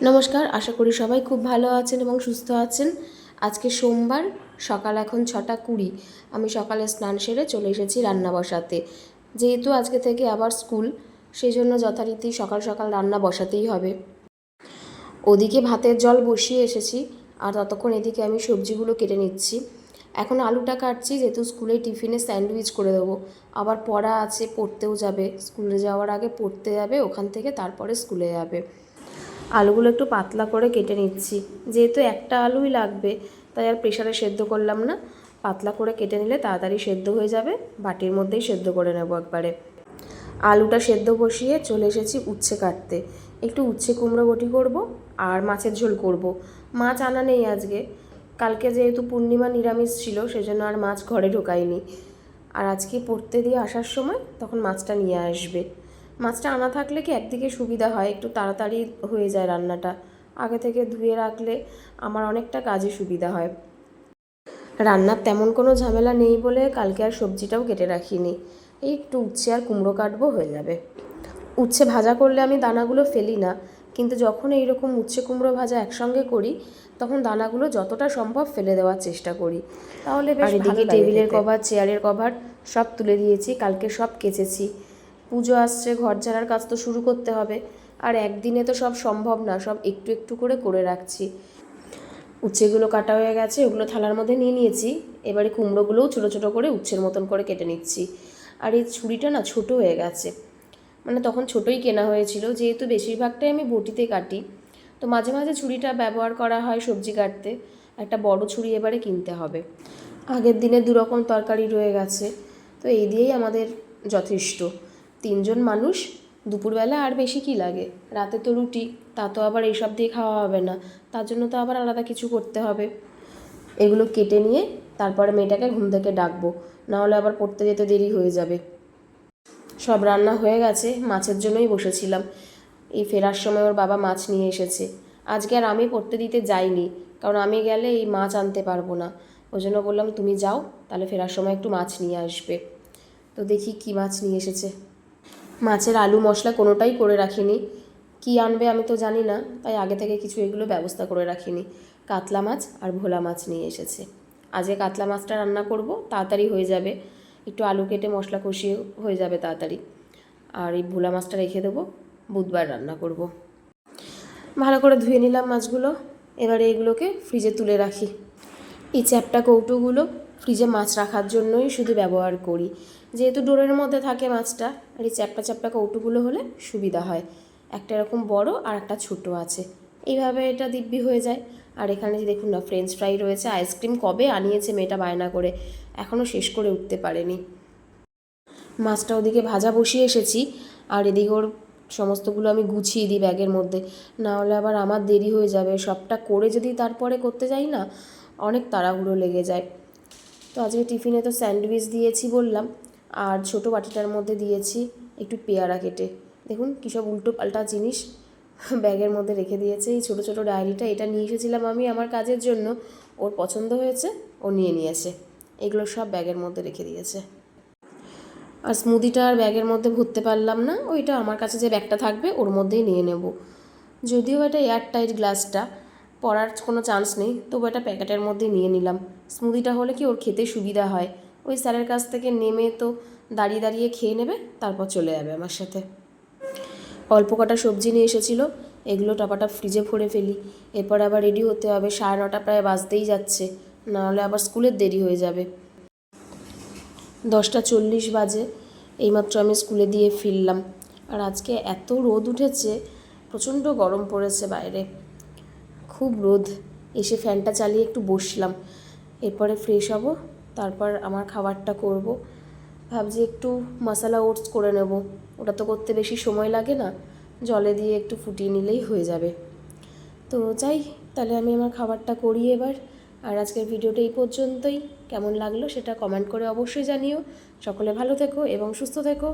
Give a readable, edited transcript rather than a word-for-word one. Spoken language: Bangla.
নমস্কার, আশা করি সবাই খুব ভালো আছেন এবং সুস্থ আছেন। আজকে সোমবার, সকাল এখন 6:20। আমি সকালে স্নান সেরে চলে এসেছি রান্না বসাতে। যেহেতু আজকে থেকে আবার স্কুল, সেই জন্য যথারীতি সকাল সকাল রান্না বসাতেই হবে। ওদিকে ভাতের জল বসিয়ে এসেছি, আর ততক্ষণ এদিকে আমি সবজিগুলো কেটে নিচ্ছি। এখন আলুটা কাটছি, যেহেতু স্কুলে টিফিনে স্যান্ডউইচ করে দেবো। আবার পড়া আছে, পড়তেও যাবে, স্কুলে যাওয়ার আগে পড়তে যাবে, ওখান থেকে তারপরে স্কুলে যাবে। আলুগুলো একটু পাতলা করে কেটে নিচ্ছি, যেহেতু একটা আলুই লাগবে, তাই আর প্রেশারে সেদ্ধ করলাম না। পাতলা করে কেটে নিলে তাড়াতাড়ি সেদ্ধ হয়ে যাবে, বাটির মধ্যেই সেদ্ধ করে নেব একবারে। আলুটা সেদ্ধ বসিয়ে চলে এসেছি উচ্ছে কাটতে। একটু উচ্ছে কুমড়ো বটি করব আর মাছের ঝোল করব। মাছ আনা নেই আজকে, কালকে যেহেতু পূর্ণিমা নিরামিষ ছিল, সেজন্য আর মাছ ঘরে ঢোকায়নি। আর আজকে পড়তে দিয়ে আসার সময় তখন মাছটা নিয়ে আসবে। মাছটা আনা থাকলে কি একদিকে সুবিধা হয়, একটু তাড়াতাড়ি হয়ে যায় রান্নাটা। আগে থেকে ধুয়ে রাখলে আমার অনেকটা কাজে সুবিধা হয়। রান্নার তেমন কোনো ঝামেলা নেই বলে কালকে আর সবজিটাও কেটে রাখিনি। এই একটু উচ্ছে আর কুমড়ো কাটবো, হয়ে যাবে। উচ্ছে ভাজা করলে আমি দানাগুলো ফেলি না, কিন্তু যখন এইরকম উচ্ছে কুমড়ো ভাজা একসঙ্গে করি, তখন দানাগুলো যতটা সম্ভব ফেলে দেওয়ার চেষ্টা করি, তাহলে বেশ ভালো লাগে। টেবিলের কভার, চেয়ারের কভার সব তুলে দিয়েছি, কালকে সব কেচেছি। পুজো আসছে, ঘর ঝাড়ার কাজ তো শুরু করতে হবে, আর একদিনে তো সব সম্ভব না, সব একটু একটু করে রাখছি। উচ্ছেগুলো কাটা হয়ে গেছে, ওগুলো থালার মধ্যে নিয়ে নিয়েছি। এবারে কুমড়োগুলোও ছোটো ছোটো করে উচ্ছের মতন করে কেটে নিচ্ছি। আর এই ছুরিটা না ছোটো হয়ে গেছে, মানে তখন ছোটোই কেনা হয়েছিল, যেহেতু বেশিরভাগটাই আমি বটিতে কাটি, তো মাঝে মাঝে ছুরিটা ব্যবহার করা হয় সবজি কাটতে। একটা বড় ছুরি এবারে কিনতে হবে। আগের দিনে 2 রকম তরকারি রয়ে গেছে, তো এই দিয়েই আমাদের যথেষ্ট। 3 জন মানুষ, দুপুরবেলা আর বেশি কি লাগে। রাতে তো রুটি, তা তো আবার এইসব দিয়ে খাওয়া হবে না, তার জন্য তো আবার আলাদা কিছু করতে হবে। এগুলো কেটে নিয়ে তারপরে মেয়েটাকে ঘুম থেকে ডাকবো, নাহলে আবার পড়তে যেতে দেরি হয়ে যাবে। সব রান্না হয়ে গেছে, মাছের জন্যই বসেছিলাম। এই ফেরার সময় ওর বাবা মাছ নিয়ে এসেছে। আজকে আর আমি পড়তে দিতে যাইনি, কারণ আমি গেলে এই মাছ আনতে পারবো না। ওই জন্য বললাম তুমি যাও, তাহলে ফেরার সময় একটু মাছ নিয়ে আসবে। তো দেখি কি মাছ নিয়ে এসেছে। মাছের আলু মশলা কোনোটাই করে রাখিনি, কি আনবে আমি তো জানি না, তাই আগে থেকে কিছু এগুলো ব্যবস্থা করে রাখিনি। কাতলা মাছ আর ভোলা মাছ নিয়ে এসেছে। আজকে কাতলা মাছটা রান্না করব, তাড়াতাড়ি হয়ে যাবে, একটু আলু কেটে মশলা কষিয়ে হয়ে যাবে তাড়াতাড়ি। আর এই ভোলা মাছটা রেখে দেবো, বুধবার রান্না করব। ভালো করে ধুয়ে নিলাম মাছগুলো, এবারে এগুলোকে ফ্রিজে তুলে রাখি। এই চ্যাপ্টা কৌটোগুলো ফ্রিজে মাছ রাখার জন্যই শুধু ব্যবহার করি, যেহেতু ডোরের মধ্যে থাকে মাছটা। আর এই চ্যাপ্টা চ্যাপ্টা কৌটোগুলো হলে সুবিধা হয়। একটা এরকম বড় আর একটা ছোটো আছে, এইভাবে এটা দিব্যি হয়ে যায়। আর এখানে যে দেখুন না, ফ্রেঞ্চ ফ্রাই রয়েছে, আইসক্রিম কবে আনিয়েছে মেয়েটা বায়না করে, এখনও শেষ করে উঠতে পারেনি। মাছটা ওদিকে ভাজা বসিয়ে এসেছি, আর এদিকে ওর সমস্তগুলো আমি গুছিয়ে দিই ব্যাগের মধ্যে, না হলে আবার আমার দেরি হয়ে যাবে। সবটা করে যদি তারপরে করতে যাই না, অনেক তাড়াহুড়ো লেগে যায়। তো আজকে টিফিনে তো স্যান্ডউইচ দিয়েছি বললাম, আর ছোটো বাটিটার মধ্যে দিয়েছি একটু পেয়ারা কেটে। দেখুন কী সব উল্টো পাল্টা জিনিস ব্যাগের মধ্যে রেখে দিয়েছে। এই ছোটো ছোটো ডায়েরিটা, এটা নিয়ে এসেছিলাম আমি আমার কাজের জন্য, ওর পছন্দ হয়েছে, ও নিয়ে নিয়েছে। এগুলো সব ব্যাগের মধ্যে রেখে দিয়েছে। আর স্মুদিটা আর ব্যাগের মধ্যে ভরতে পারলাম না, ওইটা আমার কাছে যে ব্যাগটা থাকবে ওর মধ্যেই নিয়ে নেব। যদিও এটা এয়ারটাইট গ্লাসটা, পড়ার কোনো চান্স নেই, তবু এটা প্যাকেটের মধ্যে নিয়ে নিলাম। স্মুদিটা হলে কি ওর খেতে সুবিধা হয়, ওই স্যারের কাছ থেকে নেমে তো দাঁড়িয়ে দাঁড়িয়ে খেয়ে নেবে, তারপর চলে যাবে আমার সাথে। অল্প কটা সবজি নিয়ে এসেছিলো, এগুলো টাপাটা ফ্রিজে ভরে ফেলি। এরপর আবার রেডি হতে হবে, 9:30 প্রায় বাজতেই যাচ্ছে, নাহলে আবার স্কুলের দেরি হয়ে যাবে। 10:40 বাজে, এইমাত্র আমি স্কুলে দিয়ে ফিরলাম। আর আজকে এত রোদ উঠেছে, প্রচণ্ড গরম পড়েছে বাইরে, খুব রোদ। এসে ফ্যানটা চালিয়ে একটু বসলাম, এরপরে ফ্রেশ হব, তারপর আমার খাবারটা করব। ভাবছি একটু মশলা ওটস করে নেব, ওটা তো করতে বেশি সময় লাগে না, জলে দিয়ে একটু ফুটিয়ে নিলেই হয়ে যাবে। তো যাই, তাহলে আমি আমার খাবারটা করি এবার। আর আজকের ভিডিওটা এই পর্যন্তই। কেমন লাগলো সেটা কমেন্ট করে অবশ্যই জানিও। সকলে ভালো থেকো এবং সুস্থ থেকো।